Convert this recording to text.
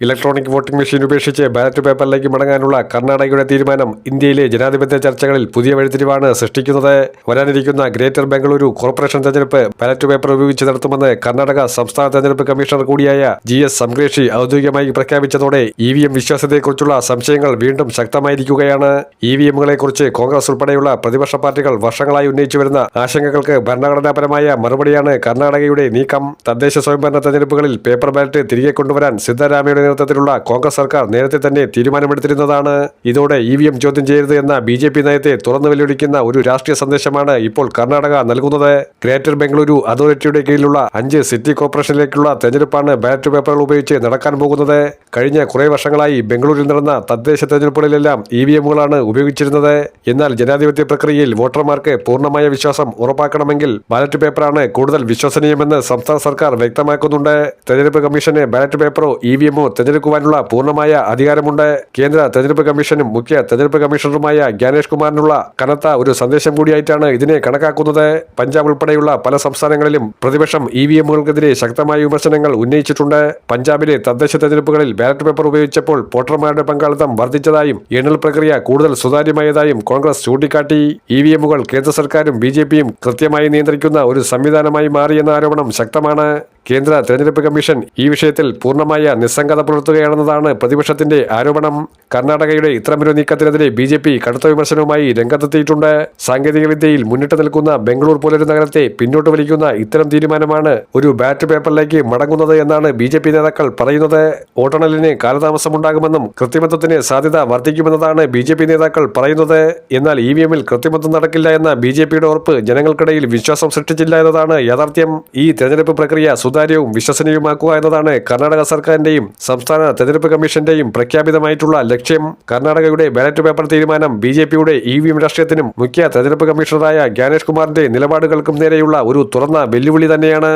Electronic voting machine ഉപേക്ഷിച്ച് ballot പേപ്പറിലേക്ക് മടങ്ങാനുള്ള കർണാടകയുടെ തീരുമാനം ഇന്ത്യയിലെ ജനാധിപത്യ ചർച്ചകളിൽ പുതിയ വഴിത്തിരിവാണ് സൃഷ്ടിക്കുന്നത്. വരാനിരിക്കുന്ന ഗ്രേറ്റർ ബംഗളൂരു കോർപ്പറേഷൻ തെരഞ്ഞെടുപ്പ് ബാലറ്റ് പേപ്പർ ഉപയോഗിച്ച് നടത്തുമെന്ന് കർണാടക സംസ്ഥാന തെരഞ്ഞെടുപ്പ് കമ്മീഷണർ കൂടിയായ GS സംഗ്രേഷി ഔദ്യോഗികമായി പ്രഖ്യാപിച്ചതോടെ EVM വിശ്വാസ്യതയെക്കുറിച്ചുള്ള സംശയങ്ങൾ വീണ്ടും ശക്തമായിരിക്കുകയാണ്. EVMകളെക്കുറിച്ച് കോൺഗ്രസ് ഉൾപ്പെടെയുള്ള പ്രതിപക്ഷ പാർട്ടികൾ വർഷങ്ങളായി ഉന്നയിച്ചു വരുന്ന ആശങ്കകൾക്ക് ഭരണഘടനാപരമായ മറുപടിയാണ് കർണാടകയുടെ നീക്കം. തദ്ദേശ സ്വയംഭരണ തെരഞ്ഞെടുപ്പുകളിൽ പേപ്പർ ബാലറ്റ് തിരികെ കൊണ്ടുവരാൻ സിദ്ധരാമയുടെ നേതൃത്വത്തിലുള്ള കോൺഗ്രസ് സർക്കാർ നേരത്തെ തന്നെ തീരുമാനമെടുത്തിരുന്നതാണ്. ഇതോടെ EVM ചോദ്യം ചെയ്യരുത് എന്ന BJP നയത്തെ തുറന്നു വെല്ലുവിളിക്കുന്ന ഒരു രാഷ്ട്രീയ സന്ദേശമാണ് ഇപ്പോൾ കർണാടക നൽകുന്നത്. ഗ്രേറ്റർ ബംഗളൂരു അതോറിറ്റിയുടെ കീഴിലുള്ള 5 സിറ്റി കോർപ്പറേഷനിലേക്കുള്ള തെരഞ്ഞെടുപ്പാണ് ബാലറ്റ് പേപ്പറുകൾ ഉപയോഗിച്ച് നടക്കാൻ പോകുന്നത്. കഴിഞ്ഞ കുറേ വർഷങ്ങളായി ബംഗളൂരിൽ നടന്ന തദ്ദേശ തെരഞ്ഞെടുപ്പുകളിലെല്ലാം EVMകളാണ് ഉപയോഗിച്ചിരുന്നത്. എന്നാൽ ജനാധിപത്യ പ്രക്രിയയിൽ വോട്ടർമാർക്ക് പൂർണ്ണമായ വിശ്വാസം ഉറപ്പാക്കണമെങ്കിൽ ബാലറ്റ് പേപ്പറാണ് കൂടുതൽ വിശ്വസനീയമെന്ന് സംസ്ഥാന സർക്കാർ വ്യക്തമാക്കുന്നുണ്ട്. തെരഞ്ഞെടുപ്പ് കമ്മീഷന് ബാലറ്റ് പേപ്പറോ EVMോ തെരഞ്ഞെടുക്കുവാനുള്ള പൂർണ്ണമായ അധികാരമുണ്ട്. കേന്ദ്ര തെരഞ്ഞെടുപ്പ് കമ്മീഷനും മുഖ്യ തെരഞ്ഞെടുപ്പ് കമ്മീഷണറുമായ ജ്ഞാനേഷ് കുമാറിനുള്ള കനത്ത ഒരു സന്ദേശം കൂടിയായിട്ടാണ് ഇതിനെ കണക്കാക്കുന്നത്. പഞ്ചാബ് ഉൾപ്പെടെയുള്ള പല സംസ്ഥാനങ്ങളിലും പ്രതിപക്ഷം EVMകൾക്കെതിരെ ശക്തമായ വിമർശനങ്ങൾ ഉന്നയിച്ചിട്ടുണ്ട്. പഞ്ചാബിലെ തദ്ദേശ തെരഞ്ഞെടുപ്പുകളിൽ ബാലറ്റ് പേപ്പർ ഉപയോഗിച്ചപ്പോൾ വോട്ടർമാരുടെ പങ്കാളിത്തം വർദ്ധിച്ചതായും എണ്ണൽ പ്രക്രിയ കൂടുതൽ സുതാര്യമായതായും കോൺഗ്രസ് ചൂണ്ടിക്കാട്ടി. EVMകൾ കേന്ദ്ര സർക്കാരും BJPയും കൃത്യമായി നിയന്ത്രിക്കുന്ന ഒരു സംവിധാനമായി മാറിയെന്ന ആരോപണം ശക്തമാണ്. കേന്ദ്ര തെരഞ്ഞെടുപ്പ് കമ്മീഷൻ ഈ വിഷയത്തിൽ പൂർണ്ണമായ നിസ്സംഗത പുലർത്തുകയാണെന്നതാണ് പ്രതിപക്ഷത്തിന്റെ ആരോപണം. കർണാടകയുടെ ഇത്തരമൊരു നീക്കത്തിനെതിരെ BJP കടുത്ത വിമർശനവുമായി രംഗത്തെത്തിയിട്ടുണ്ട്. സാങ്കേതിക വിദ്യയിൽ മുന്നിട്ട് നിൽക്കുന്ന ബംഗളൂർ പോലൊരു നഗരത്തെ പിന്നോട്ട് വലിക്കുന്ന ഇത്തരം തീരുമാനമാണ് ഒരു ബാലറ്റ് പേപ്പറിലേക്ക് മടങ്ങുന്നത് എന്നാണ് BJP നേതാക്കൾ പറയുന്നത്. വോട്ടെണ്ണലിന് കാലതാമസമുണ്ടാകുമെന്നും കൃത്രിമത്വത്തിന് സാധ്യത വർദ്ധിക്കുമെന്നതാണ് BJP നേതാക്കൾ പറയുന്നത്. എന്നാൽ EVMൽ കൃത്രിമത്വം നടക്കില്ല എന്ന BJPയുടെ ഉറപ്പ് ജനങ്ങൾക്കിടയിൽ വിശ്വാസം സൃഷ്ടിച്ചില്ല എന്നതാണ് യാഥാർത്ഥ്യം. ഈ തെരഞ്ഞെടുപ്പ് പ്രക്രിയ സുതാര്യവും വിശ്വസനീയമാക്കുക എന്നതാണ് കർണാടക സർക്കാരിന്റെയും സംസ്ഥാന തെരഞ്ഞെടുപ്പ് കമ്മീഷന്റെയും പ്രഖ്യാപിതമായിട്ടുള്ള ലക്ഷ്യം. കർണാടകയുടെ ബാലറ്റ് പേപ്പർ തീരുമാനം BJPയുടെ EVM രാഷ്ട്രീയത്തിനും മുഖ്യ തെരഞ്ഞെടുപ്പ് കമ്മീഷണറായ ജ്ഞാനേഷ് കുമാറിന്റെ നിലപാടുകൾക്കും നേരെയുള്ള ഒരു തുറന്ന വെല്ലുവിളി തന്നെയാണ്.